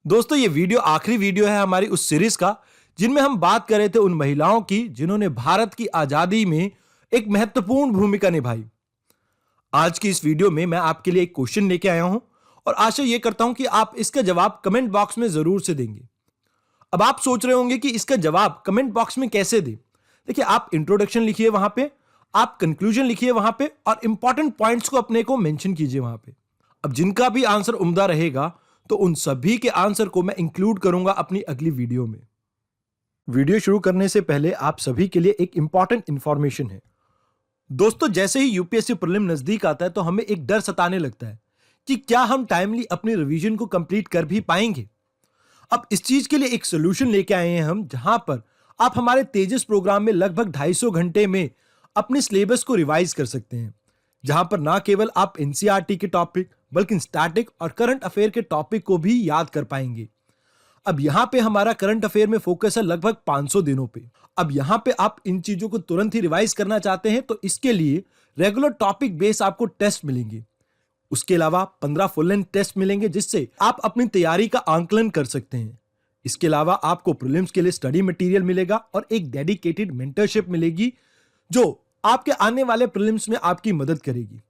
दोस्तों ये वीडियो आखिरी वीडियो है हमारी उस सीरीज का जिनमें हम बात कर रहे थे उन महिलाओं की जिन्होंने भारत की आजादी में एक महत्वपूर्ण भूमिका निभाई। आज की इस वीडियो में मैं आपके लिए एक क्वेश्चन लेके आया हूं और आशा ये करता हूं कि आप इसका जवाब कमेंट बॉक्स में जरूर से देंगे। अब आप सोच रहे होंगे कि इसका जवाब कमेंट बॉक्स में कैसे दें। देखिए, आप इंट्रोडक्शन लिखिए वहां पे, आप कंक्लूजन लिखिए वहां पे और इंपॉर्टेंट पॉइंट्स को अपने को मेंशन कीजिए वहां पे। अब जिनका भी आंसर उम्दा रहेगा तो उन सभी के आंसर को मैं इंक्लूड करूंगा अपनी अगली वीडियो में। वीडियो शुरू करने से पहले आप सभी के लिए एक इंपॉर्टेंट इंफॉर्मेशन है। दोस्तों, जैसे ही यूपीएससी प्रीलिम नजदीक आता है तो हमें एक डर सताने लगता है कि क्या हम टाइमली अपनी रिवीजन को कंप्लीट कर भी पाएंगे। अब इस चीज के लिए एक सोल्यूशन लेके आए हैं हम, जहां पर आप हमारे तेजस प्रोग्राम में लगभग 250 घंटे में अपने सिलेबस को रिवाइज कर सकते हैं, जहां पर ना केवल आप एनसीईआरटी के टॉपिक बल्कि स्टैटिक और करंट अफेयर के टॉपिक को भी याद कर पाएंगे। अब यहां पे हमारा करंट अफेयर में फोकस है लगभग 500 दिनों पे। अब यहां पे आप इन चीजों को तुरंत ही रिवाइज करना चाहते हैं तो इसके लिए रेगुलर टॉपिक बेस आपको टेस्ट मिलेंगे। उसके अलावा 15 फुल लेंथ टेस्ट मिलेंगे जिससे आप अपनी तैयारी का आंकलन कर सकते हैं। इसके अलावा आपको प्रीलिम्स के लिए स्टडी मटेरियल मिलेगा और एक डेडिकेटेड मेंटरशिप मिलेगी जो आपके आने वाले प्रीलिम्स में आपकी मदद करेगी।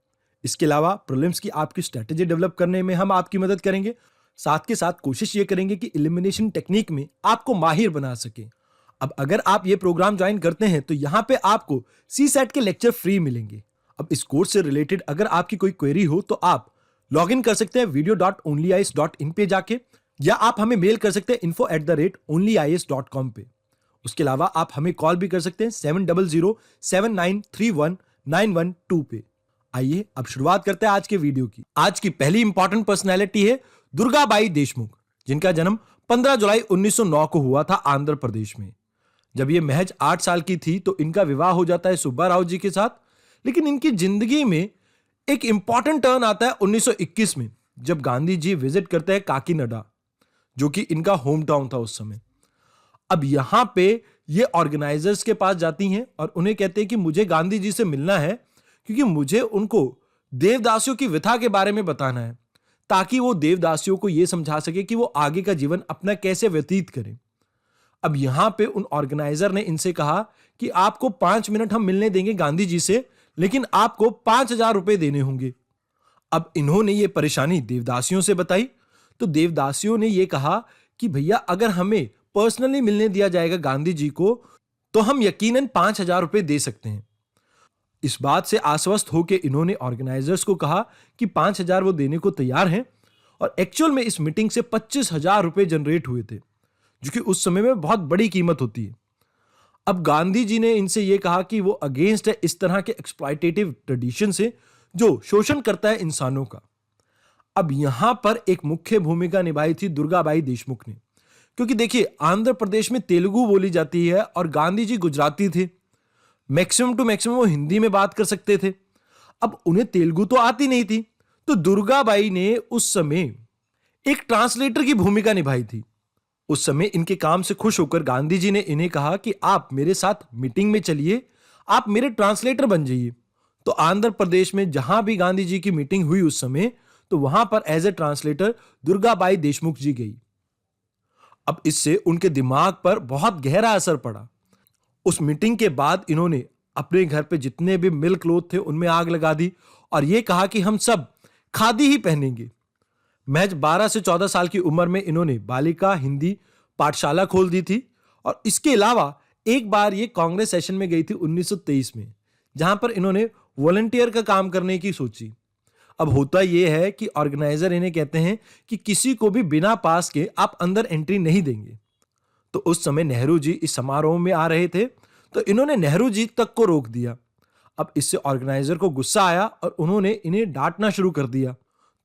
इसके अलावा प्रीलिम्स की आपकी स्ट्रेटेजी डेवलप करने में हम आपकी मदद करेंगे। साथ के साथ कोशिश ये करेंगे कि एलिमिनेशन टेक्निक में आपको माहिर बना सके। अब अगर आप ये प्रोग्राम ज्वाइन करते हैं तो यहाँ पे आपको सीसैट के लेक्चर फ्री मिलेंगे। अब इस कोर्स से रिलेटेड अगर आपकी कोई क्वेरी हो तो आप लॉग इन कर सकते हैं video.onlyis.in पे जाके, या आप हमें मेल कर सकते हैं info@onlyis.com पे। उसके अलावा आप हमें कॉल भी कर सकते हैं 7007931912 पे। आइए अब शुरुआत करते हैं आज के वीडियो की। आज की पहली इंपॉर्टेंट पर्सनैलिटी है दुर्गाबाई देशमुख, जिनका जन्म 15 जुलाई 1909 को हुआ था आंध्र प्रदेश में। जब ये महज 8 साल की थी तो इनका विवाह हो जाता है सुब्बा राव जी के साथ। लेकिन इनकी जिंदगी में एक इंपॉर्टेंट टर्न आता है 1921 में, जब गांधी जी विजिट करते हैं काकीनाडा, जो कि इनका होम टाउन था उस समय। अब यहां पे ये ऑर्गेनाइजर्स के पास जाती हैं और उन्हें कहते हैं कि मुझे गांधी जी से मिलना है क्योंकि मुझे उनको देवदासियों की व्यथा के बारे में बताना है, ताकि वो देवदासियों को यह समझा सके कि वो आगे का जीवन अपना कैसे व्यतीत करें। अब यहां पे उन ऑर्गेनाइजर ने इनसे कहा कि आपको 5 मिनट हम मिलने देंगे गांधी जी से, लेकिन आपको 5,000 रुपए देने होंगे। अब इन्होंने ये परेशानी देवदासियों से बताई तो देवदासियों ने ये कहा कि भैया, अगर हमें पर्सनली मिलने दिया जाएगा गांधी जी को तो हम यकीनन 5,000 रुपए दे सकते हैं। इस बात से आश्वस्त होकर इन्होंने ऑर्गेनाइजर्स को कहा कि 5,000 वो देने को तैयार हैं, और एक्चुअल में इस मीटिंग से 25,000 रुपए जनरेट हुए थे, जो कि उस समय में बहुत बड़ी कीमत होती है। अब गांधी जी ने इनसे यह कहा कि वो अगेंस्ट है इस तरह के एक्सप्लॉयटेटिव ट्रेडिशन से जो शोषण करता है इंसानों का। अब यहां पर एक मुख्य भूमिका निभाई थी दुर्गाबाई देशमुख ने, क्योंकि देखिए आंध्र प्रदेश में तेलुगु बोली जाती है और गांधी जी गुजराती थे। मैक्सिमम टू मैक्सिमम वो हिंदी में बात कर सकते थे। अब उन्हें तेलुगु तो आती नहीं थी, तो दुर्गाबाई ने उस समय एक ट्रांसलेटर की भूमिका निभाई थी। उस समय इनके काम से खुश होकर गांधी जी ने इन्हें कहा कि आप मेरे साथ मीटिंग में चलिए, आप मेरे ट्रांसलेटर बन जाइए। तो आंध्र प्रदेश में जहां भी गांधी जी की मीटिंग हुई उस समय, तो वहां पर as a translator Durgabai Deshmukh ji गई। अब इससे उनके दिमाग पर बहुत गहरा असर पड़ा। उस मीटिंग के बाद इन्होंने अपने घर पे जितने भी मिल्क क्लोथ थे उनमें आग लगा दी और यह कहा कि हम सब खादी ही पहनेंगे। महज 12 से 14 साल की उम्र में इन्होंने बालिका हिंदी पाठशाला खोल दी थी, और इसके अलावा एक बार ये कांग्रेस सेशन में गई थी 1923 में, जहां पर इन्होंने वॉलंटियर का काम करने की सोची। अब होता यह है कि ऑर्गेनाइजर इन्हें कहते हैं कि किसी को भी बिना पास के आप अंदर एंट्री नहीं देंगे। तो उस समय नेहरू जी इस समारोह में आ रहे थे, तो इन्होंने नेहरू जी तक को रोक दिया। अब इससे ऑर्गेनाइजर को गुस्सा आया और उन्होंने इन्हें डांटना शुरू कर दिया।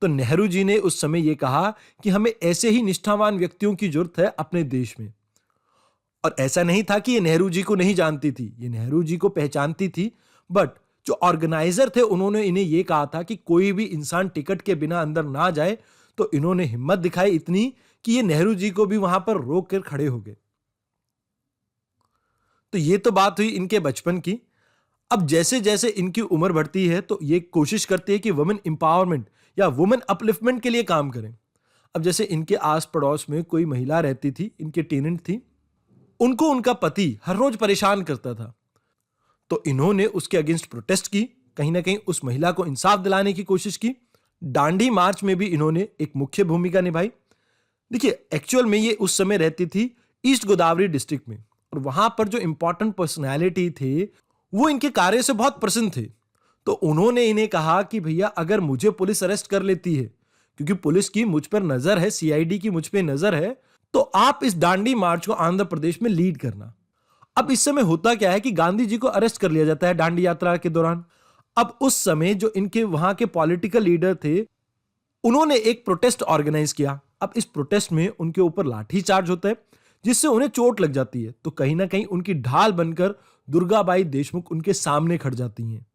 तो नेहरू जी ने उस समय यह कहा कि हमें ऐसे ही निष्ठावान व्यक्तियों की जरूरत है अपने देश में। और ऐसा नहीं था कि ये नेहरू जी को नहीं जानती थी, ये नेहरू जी को पहचानती थी, बट जो ऑर्गेनाइजर थे उन्होंने इन्हें यह कहा था कि कोई भी इंसान टिकट के बिना अंदर ना जाए। तो इन्होंने हिम्मत दिखाई इतनी कि ये नेहरू जी को भी वहां पर रोक कर खड़े हो गए। तो ये तो बात हुई इनके बचपन की। अब जैसे जैसे इनकी उम्र बढ़ती है तो ये कोशिश करती है कि वुमेन एम्पावरमेंट या वुमेन अपलिफ्टमेंट के लिए काम करें। अब जैसे इनके आस पड़ोस में कोई महिला रहती थी, इनके टेनेंट थी, उनको उनका पति हर रोज परेशान करता था। तो इन्होंने उसके अगेंस्ट प्रोटेस्ट की, कहीं ना कहीं उस महिला को इंसाफ दिलाने की कोशिश की। दांडी मार्च में भी इन्होंने एक मुख्य भूमिका निभाई। देखिए, एक्चुअल में ये उस समय रहती थी ईस्ट गोदावरी डिस्ट्रिक्ट में, और वहां पर जो इंपॉर्टेंट पर्सनैलिटी थे वो इनके कार्य से बहुत प्रसन्न थे। तो उन्होंने इन्हें कहा कि भैया, अगर मुझे पुलिस अरेस्ट कर लेती है, क्योंकि पुलिस की मुझ पर नजर है, सीआईडी की मुझ पर नजर है, तो आप इस दांडी मार्च को आंध्र प्रदेश में लीड करना। अब इस समय होता क्या है कि गांधी जी को अरेस्ट कर लिया जाता है दांडी यात्रा के दौरान। अब उस समय जो इनके वहां के पॉलिटिकल लीडर थे, उन्होंने एक प्रोटेस्ट ऑर्गेनाइज किया। अब इस प्रोटेस्ट में उनके ऊपर लाठी चार्ज होता है, जिससे उन्हें चोट लग जाती है। तो कहीं ना कहीं उनकी ढाल बनकर दुर्गाबाई देशमुख उनके सामने खड़ जाती हैं।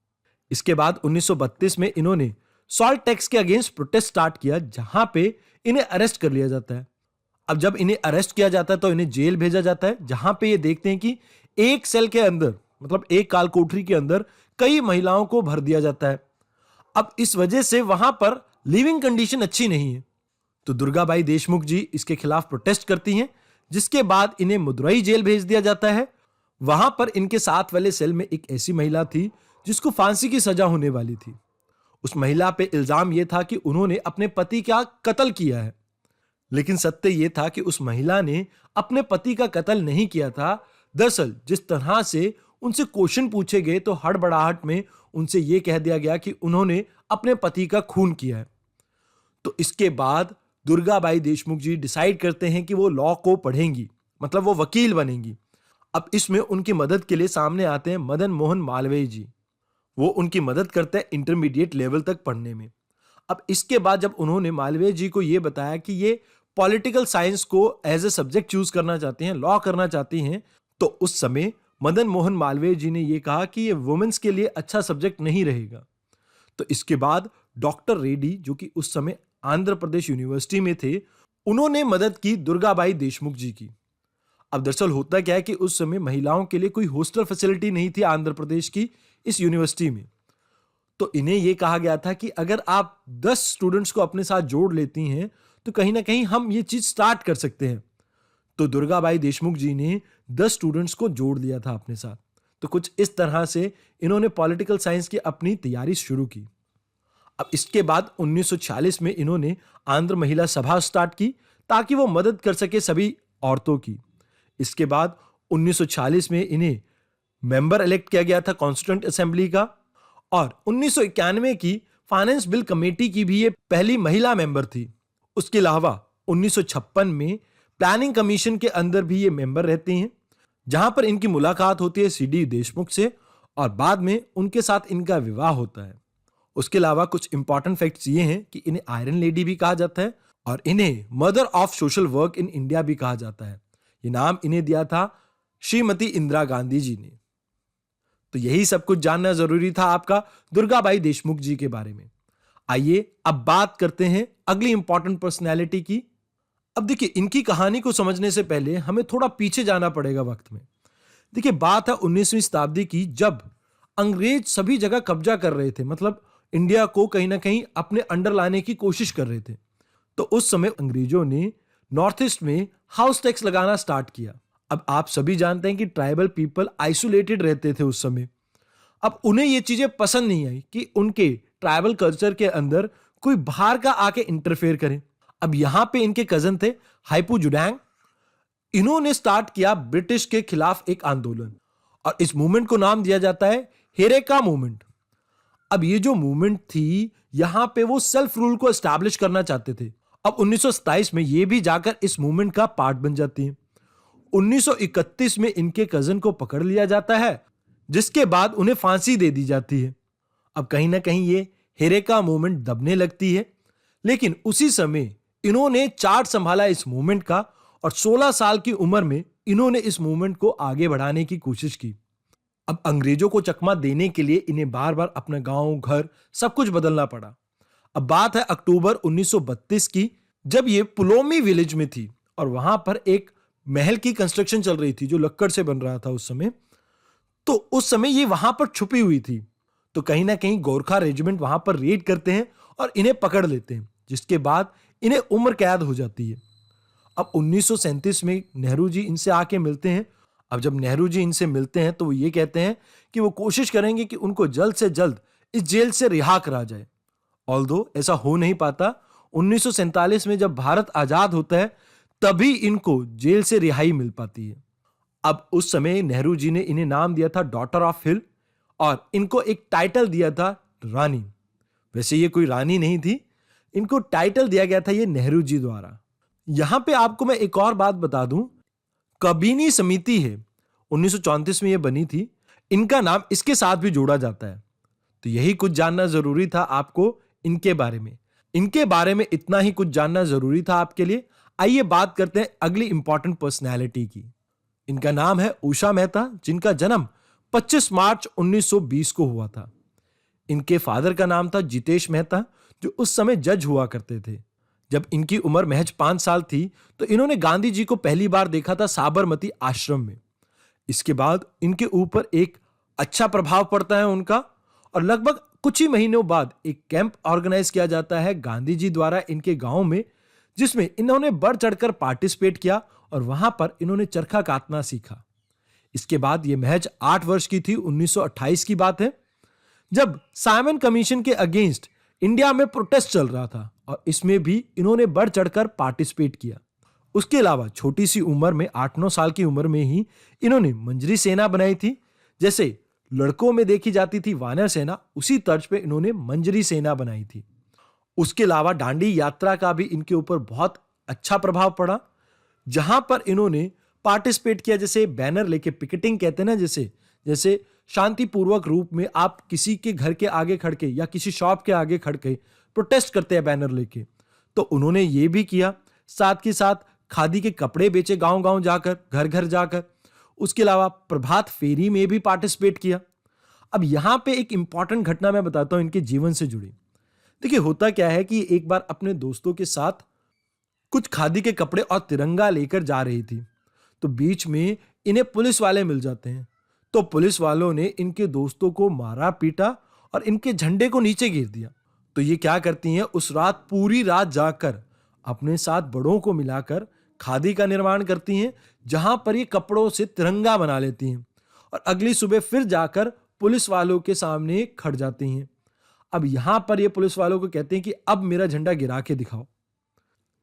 इसके बाद 1932 में इन्होंने सॉल्ट टैक्स के अगेंस्ट प्रोटेस्ट स्टार्ट किया, जहां पे इन्हें अरेस्ट कर लिया जाता है। अब जब इन्हें अरेस्ट किया जाता है तो इन्हें जेल भेजा जाता है, जहां पे ये देखते हैं कि एक सेल के अंदर, मतलब एक काल कोठरी के अंदर कई महिलाओं को भर दिया जाता है। अब इस वजह से वहां पर लिविंग कंडीशन अच्छी नहीं है। तो दुर्गाबाई देशमुख जी इसके खिलाफ प्रोटेस्ट करती हैं, जिसके बाद इन्हें मदुरई जेल भेज दिया जाता है। वहां पर इनके साथ वाले सेल में एक ऐसी महिला थी जिसको फांसी की सजा होने वाली थी। उस महिला पे इल्जाम यह था कि उन्होंने अपने पति का कत्ल किया है, लेकिन सत्य यह था कि उस महिला ने अपने पति का कत्ल नहीं किया था। दरअसल जिस तरह से उनसे क्वेश्चन पूछे गए तो हड़बड़ाहट में उनसे यह कह दिया गया कि उन्होंने अपने पति का खून किया है। तो इसके बाद दुर्गाबाई देशमुख जी डिसाइड करते हैं कि वो लॉ को पढ़ेंगी, मतलब वो वकील बनेंगी। अब इसमें उनकी मदद के लिए सामने आते हैं मदन मोहन मालवीय जी। वो उनकी मदद करते हैं इंटरमीडिएट लेवल तक पढ़ने में। अब इसके बाद जब उन्होंने मालवीय जी को ये बताया कि ये पॉलिटिकल साइंस को एज ए सब्जेक्ट चूज करना चाहती हैं, लॉ करना चाहती हैं, तो उस समय मदन मोहन मालवीय जी ने ये कहा कि ये वुमेन्स के लिए अच्छा सब्जेक्ट नहीं रहेगा। तो इसके बाद डॉक्टर रेड्डी, जो कि उस समय आंध्र प्रदेश यूनिवर्सिटी में थे, उन्होंने मदद की दुर्गाबाई देशमुख जी की। अब दरअसल होता क्या है कि उस समय महिलाओं के लिए कोई हॉस्टल फैसिलिटी नहीं थी आंध्र प्रदेश की इस यूनिवर्सिटी में। तो इन्हें यह कहा गया था कि अगर आप 10 स्टूडेंट्स को अपने साथ जोड़ लेती हैं तो कहीं ना कहीं हम ये चीज स्टार्ट कर सकते हैं। तो दुर्गाबाई देशमुख जी ने 10 स्टूडेंट्स को जोड़ लिया था अपने साथ। तो कुछ इस तरह से इन्होंने पॉलिटिकल साइंस की अपनी तैयारी शुरू की। अब इसके बाद 1946 में इन्होंने आंध्र महिला सभा स्टार्ट की, ताकि वो मदद कर सके सभी औरतों की। इसके बाद 1946 में इन्हें मेंबर इलेक्ट किया गया था कॉन्स्टिट्यूएंट असेंबली का, और 1991 की फाइनेंस बिल कमेटी की भी ये पहली महिला मेंबर थी। उसके अलावा 1956 में प्लानिंग कमीशन के अंदर भी ये मेंबर रहते हैं, जहां पर इनकी मुलाकात होती है सीडी देशमुख से, और बाद में उनके साथ इनका विवाह होता है। उसके अलावा कुछ इंपॉर्टेंट फैक्ट्स ये हैं कि इन्हें आयरन लेडी भी कहा जाता है, और इन्हें mother of social work in India भी कहा जाता है। ये नाम इन्हें दिया था श्रीमती इंदिरा गांधी जी ने। तो यही सब कुछ जानना जरूरी था आपका दुर्गाबाई देशमुख जी के बारे में। आइए अब बात करते हैं अगली इंपॉर्टेंट पर्सनैलिटी की। अब देखिए, इनकी कहानी को समझने से पहले हमें थोड़ा पीछे जाना पड़ेगा वक्त में। देखिए, बात है 19वीं शताब्दी की, जब अंग्रेज सभी जगह कब्जा कर रहे थे, मतलब इंडिया को कहीं ना कहीं अपने अंडर लाने की कोशिश कर रहे थे। तो उस समय अंग्रेजों ने नॉर्थ ईस्ट में हाउस टैक्स लगाना स्टार्ट किया। अब आप सभी जानते हैं कि ट्राइबल पीपल आइसोलेटेड रहते थे उस समय। अब उन्हें ये चीजें पसंद नहीं आई कि उनके ट्राइबल कल्चर के अंदर कोई बाहर का आके इंटरफेयर करे। अब यहां पे इनके कजन थे हाइपू जुडैंग। इन्होंने स्टार्ट किया ब्रिटिश के खिलाफ एक आंदोलन, और इस मूवमेंट को नाम दिया जाता है हेरेका मूवमेंट। अब ये जो मूवमेंट थी, यहां पे वो सेल्फ रूल को एस्टैब्लिश करना चाहते थे। अब 1927 में ये भी जाकर इस मूवमेंट का पार्ट बन जाती है। 1931 में इनके कजन को पकड़ लिया जाता है, जिसके बाद उन्हें फांसी दे दी जाती है। अब कहीं ना कहीं ये हेरेका मूवमेंट दबने लगती है, लेकिन उसी समय इन्होंने चार्ज संभाला इस मूवमेंट का, और 16 साल की उम्र में इन्होंने इस मूवमेंट को आगे बढ़ाने की कोशिश की। अब अंग्रेजों को चकमा देने के लिए इन्हें बार बार अपना गांव, घर सब कुछ बदलना पड़ा। अब बात है अक्टूबर 1932 की, जब ये पुलोमी विलेज में थी, और वहां पर एक महल की कंस्ट्रक्शन चल रही थी जो लक्कड़ से बन रहा था उस समय। तो उस समय ये वहां पर छुपी हुई थी। तो कहीं ना कहीं गोरखा रेजिमेंट वहां पर रेड करते हैं और इन्हें पकड़ लेते हैं, जिसके बाद इन्हें उम्र कैद हो जाती है। अब 1937 में नेहरू जी इनसे आके मिलते हैं। अब जब नेहरू जी इनसे मिलते हैं तो वो ये कहते हैं कि वो कोशिश करेंगे कि उनको जल्द से जल्द इस जेल से रिहा करा जाए। ऑल्दो ऐसा हो नहीं पाता। 1947 में जब भारत आजाद होता है तभी इनको जेल से रिहाई मिल पाती है। अब उस समय नेहरू जी ने इन्हें नाम दिया था डॉटर ऑफ हिल और इनको एक टाइटल दिया था रानी। वैसे ये कोई रानी नहीं थी, इनको टाइटल दिया गया था ये नेहरू जी द्वारा। यहां पे आपको मैं एक और बात बता दूं, कबीनी समिति है 1934 में ये बनी थी, इनका नाम इसके साथ भी जोड़ा जाता है। तो यही कुछ जानना जरूरी था आपको इनके बारे में। इनके बारे में इतना ही कुछ जानना जरूरी था आपके लिए। आइए बात करते हैं अगली इंपॉर्टेंट पर्सनैलिटी की। इनका नाम है उषा मेहता, जिनका जन्म 25 मार्च 1920 को हुआ था। इनके फादर का नाम था जितेश मेहता, जो उस समय जज हुआ करते थे। जब इनकी उम्र महज 5 साल थी तो इन्होंने गांधी जी को पहली बार देखा था साबरमती आश्रम में। इसके बाद इनके ऊपर एक अच्छा प्रभाव पड़ता है उनका, और लगभग कुछ ही महीनों बाद एक कैंप ऑर्गेनाइज किया जाता है गांधी जी द्वारा इनके गांव में, जिसमें इन्होंने बढ़ चढ़कर पार्टिसिपेट किया और वहां पर इन्होंने चरखा काटना सीखा। इसके बाद यह महज 8 वर्ष की थी। 1928 की बात है, जब साइमन कमीशन के अगेंस्ट इंडिया में प्रोटेस्ट चल रहा था और इसमें भी इन्होंने बढ़ चढ़कर पार्टिसिपेट किया। उसके अलावा छोटी सी उम्र में 8-9 साल की उम्र में ही इन्होंने मंजरी सेना बनाई थी। जैसे लड़कों में देखी जाती थी वानर सेना, उसी तर्ज पे इन्होंने मंजरी सेना बनाई थी। उसके अलावा दांडी यात्रा का भी इनके ऊपर बहुत अच्छा प्रभाव पड़ा, जहां पर इन्होंने पार्टिसिपेट किया। जैसे बैनर लेके पिकेटिंग कहते हैं ना, जैसे शांतिपूर्वक रूप में आप किसी के घर के आगे खड़ के या किसी शॉप के आगे खड़ के प्रोटेस्ट करते हैं बैनर लेके, तो उन्होंने ये भी किया। साथ के साथ खादी के कपड़े बेचे गांव गांव जाकर, घर घर जाकर। उसके अलावा प्रभात फेरी में भी पार्टिसिपेट किया। अब यहां पे एक इंपॉर्टेंट घटना मैं बताता हूं इनके जीवन से जुड़ी। देखिए होता क्या है कि एक बार अपने दोस्तों के साथ कुछ खादी के कपड़े और तिरंगा लेकर जा रही थी, तो बीच में इन्हें पुलिस वाले मिल जाते हैं। तो पुलिस वालों ने इनके दोस्तों को मारा पीटा और इनके झंडे को नीचे गिर दिया। तो ये क्या करती हैं, उस रात पूरी रात जाकर अपने साथ बड़ों को मिलाकर खादी का निर्माण करती हैं, जहां पर ये कपड़ों से तिरंगा बना लेती हैं और अगली सुबह फिर जाकर पुलिस वालों के सामने खड़ जाती हैं। अब यहां पर ये पुलिस वालों को कहते हैं कि अब मेरा झंडा गिरा के दिखाओ।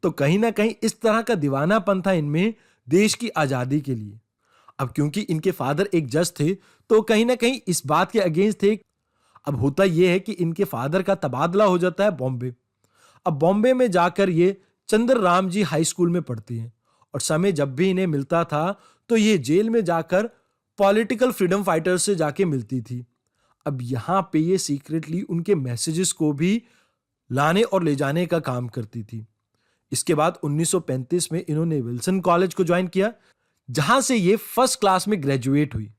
तो कहीं ना कहीं इस तरह का दीवानापन था इनमें देश की आजादी के लिए। अब क्योंकि इनके फादर एक जज थे तो कहीं ना कहीं इस बात के अगेंस्ट थे। अब होता यह है कि इनके फादर का तबादला हो जाता है बॉम्बे। अब बॉम्बे में जाकर ये चंद्र राम जी हाई स्कूल में पढ़ती हैं और समय जब भी इन्हें मिलता था तो ये जेल में जाकर पॉलिटिकल फ्रीडम फाइटर्स से जाके मिलती थी। अब यहां पे ये सीक्रेटली उनके मैसेजेस को भी लाने और ले जाने का काम करती थी। इसके बाद 1935 में इन्होंने विल्सन कॉलेज को ज्वाइन किया, जहां से ये फर्स्ट क्लास में ग्रेजुएट हुई।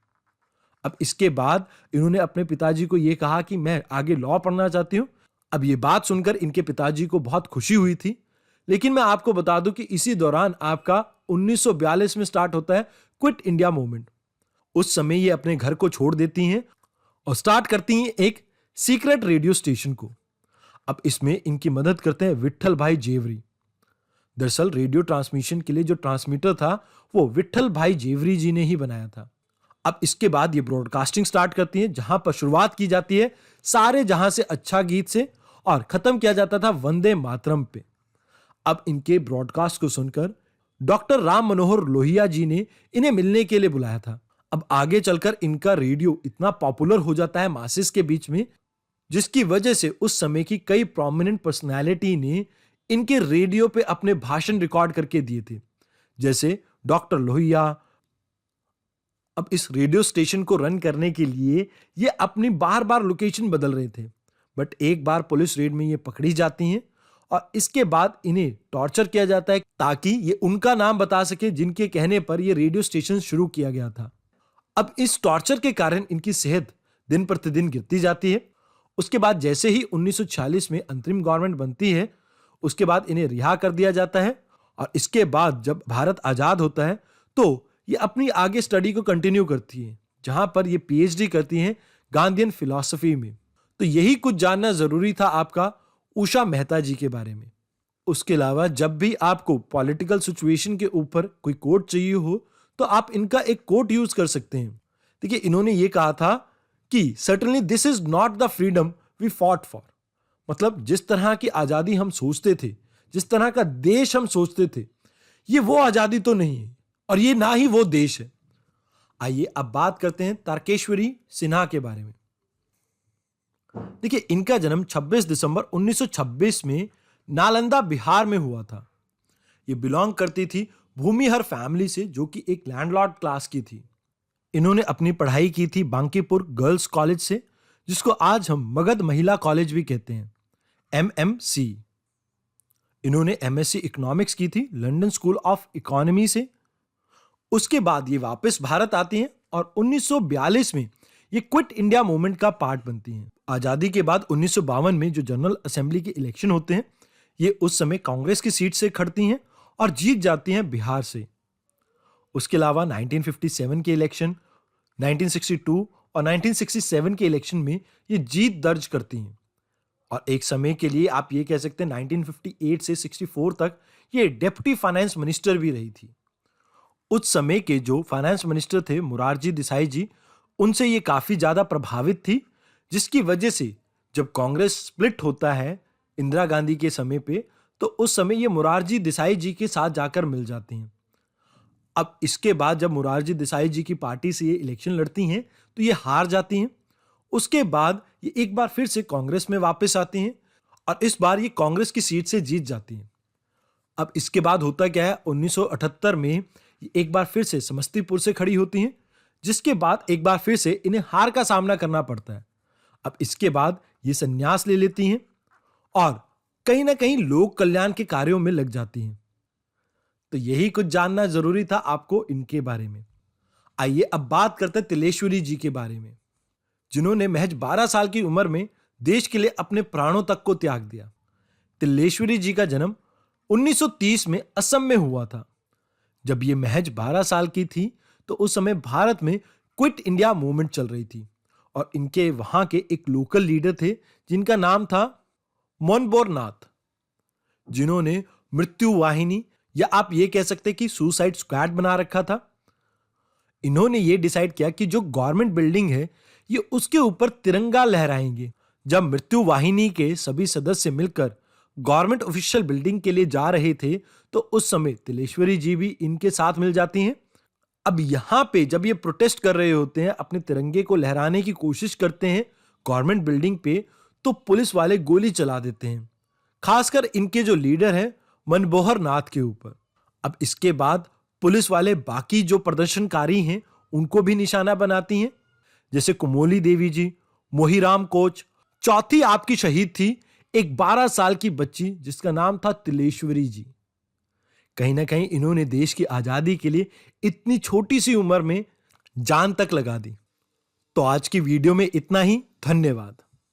अब इसके बाद इन्होंने अपने पिताजी को यह कहा कि मैं आगे लॉ पढ़ना चाहती हूं। अब ये बात सुनकर इनके पिताजी को बहुत खुशी हुई थी। लेकिन मैं आपको बता दूं कि इसी दौरान आपका 1942 में स्टार्ट होता है क्विट इंडिया मूवमेंट। उस समय ये अपने घर को छोड़ देती हैं और स्टार्ट करती हैं एक सीक्रेट रेडियो स्टेशन को। अब इसमें इनकी मदद करते हैं विट्ठल भाई जेवरी। दरअसल रेडियो ट्रांसमिशन के लिए जो ट्रांसमीटर था वो विट्ठल भाई जेवरी जी ने ही बनाया था। अब इसके बाद ये ब्रॉडकास्टिंग स्टार्ट करती हैं, जहां पर शुरुआत की जाती है सारे जहां से अच्छा गीत से और खत्म किया जाता था वंदे मातरम पे। अब इनके ब्रॉडकास्ट को सुनकर डॉक्टर राम मनोहर लोहिया जी ने इन्हें मिलने के लिए बुलाया था। अब आगे चलकर इनका रेडियो इतना पॉपुलर हो जाता है मासेस के बीच में, जिसकी वजह से उस समय की कई प्रोमिनेंट पर्सनालिटी ने इनके रेडियो पे अपने भाषण रिकॉर्ड करके दिए थे, जैसे डॉक्टर लोहिया। अब इस रेडियो स्टेशन को रन करने के लिए ये अपनी बार बार लोकेशन बदल रहे थे, बट एक बार पुलिस रेड में ये पकड़ी जाती हैं और इसके बाद इन्हें टॉर्चर किया जाता है ताकि ये उनका नाम बता सके जिनके कहने पर ये रेडियो स्टेशन शुरू किया गया था। अब इस टॉर्चर के कारण इनकी सेहत दिन प्रतिदिन गिरती जाती है। उसके बाद जैसे ही 1946 में अंतरिम गवर्नमेंट बनती है, उसके बाद इन्हें रिहा कर दिया जाता है और इसके बाद जब भारत आजाद होता है तो ये अपनी आगे स्टडी को कंटिन्यू करती है, जहां पर ये पीएचडी करती हैं गांधीयन फिलॉसफी में। तो यही कुछ जानना जरूरी था आपका उषा मेहता जी के बारे में। उसके अलावा जब भी आपको पॉलिटिकल सिचुएशन के ऊपर कोई कोट चाहिए हो तो आप इनका एक कोट यूज कर सकते हैं। देखिए, इन्होंने ये कहा था कि certainly this is not the freedom we fought for. मतलब जिस तरह की आजादी हम सोचते थे, जिस तरह का देश हम सोचते थे, ये वो आजादी तो नहीं है और ये ना ही वो देश है। आइए अब बात करते हैं तारकेश्वरी सिन्हा के बारे में। देखिए, इनका जन्म 26 दिसंबर 1926 में नालंदा बिहार में हुआ था। ये बिलोंग करती थी भूमिहर फैमिली से, जो कि एक लैंडलॉर्ड क्लास की थी। इन्होंने अपनी पढ़ाई की थी बांकीपुर गर्ल्स कॉलेज से, जिसको आज हम मगध महिला कॉलेज भी कहते हैं, MMC। इन्होंने MSc इकोनॉमिक्स की थी लंदन स्कूल ऑफ इकोनॉमी से। उसके बाद ये वापस भारत आती हैं और 1942 में ये क्विट इंडिया मूवमेंट का पार्ट बनती हैं। आजादी के बाद 1952 में जो जनरल असेंबली के इलेक्शन होते हैं, ये उस समय कांग्रेस की सीट से खड़ती हैं और जीत जाती हैं बिहार से। उसके अलावा 1957 के इलेक्शन, 1962 और 1967 के इलेक्शन में ये जीत दर्ज करती हैं और एक समय के लिए आप ये कह सकते हैं 1958 से 64 तक ये डेप्यूटी फाइनेंस मिनिस्टर भी रही थी। उस समय के जो फाइनेंस मिनिस्टर थे मोरारजी देसाई जी, उनसे ये काफी ज्यादा प्रभावित थी, जिसकी वजह से जब कांग्रेस स्प्लिट होता है इंदिरा गांधी के समय पे, तो उस समय ये मोरारजी देसाई जी के साथ जाकर मिल जाती हैं। अब इसके बाद जब मोरारजी देसाई जी की पार्टी से ये इलेक्शन लड़ती हैं तो ये हार जाती हैं। उसके बाद ये एक बार फिर से कांग्रेस में वापस आती हैं और इस बार ये कांग्रेस की सीट से जीत जाती हैं। अब इसके बाद होता क्या है, 1978 में ये एक बार फिर से समस्तीपुर से खड़ी होती हैं, जिसके बाद एक बार फिर से इन्हें हार का सामना करना पड़ता है। अब इसके बाद ये संन्यास ले लेती हैं और कहीं ना कहीं लोक कल्याण के कार्यों में लग जाती हैं। तो यही कुछ जानना जरूरी था आपको इनके बारे में। आइए अब बात करते हैं तिलेश्वरी जी के बारे में, जिन्होंने महज 12 साल की उम्र में देश के लिए अपने प्राणों तक को त्याग दिया। तिलेश्वरी जी का जन्म 1930 में असम में हुआ था। जब ये महज 12 साल की थी तो उस समय भारत में क्विट इंडिया मूवमेंट चल रही थी और इनके वहां के एक लोकल लीडर थे जिनका नाम था मनमोहर नाथ, जिन्होंने मृत्यु वाहिनी या आप ये कह सकते कि सुसाइड स्क्वाड बना रखा था। इन्होंने ये डिसाइड किया कि जो गवर्नमेंट बिल्डिंग है ये उसके ऊपर तिरंगा लहराएंगे। जब मृत्यु वाहिनी के सभी सदस्य मिलकर गवर्नमेंट ऑफिशियल बिल्डिंग के लिए जा रहे थे तो उस समय तिलेश्वरी जी भी इनके साथ मिल जाती हैं। अब यहां पे जब ये प्रोटेस्ट कर रहे होते हैं, अपने तिरंगे को लहराने की कोशिश करते हैं गवर्नमेंट बिल्डिंग पे, तो पुलिस वाले गोली चला देते हैं, खासकर इनके जो लीडर हैं मनमोहर नाथ के ऊपर। अब इसके बाद पुलिस वाले बाकी जो प्रदर्शनकारी हैं उनको भी निशाना बनाती हैं, जैसे कुमोली देवी जी, मोहीराम कोच। चौथी आपकी शहीद थी एक 12 साल की बच्ची जिसका नाम था तिलेश्वरी जी। कहीं ना कहीं इन्होंने देश की आजादी के लिए इतनी छोटी सी उम्र में जान तक लगा दी। तो आज की वीडियो में इतना ही। धन्यवाद।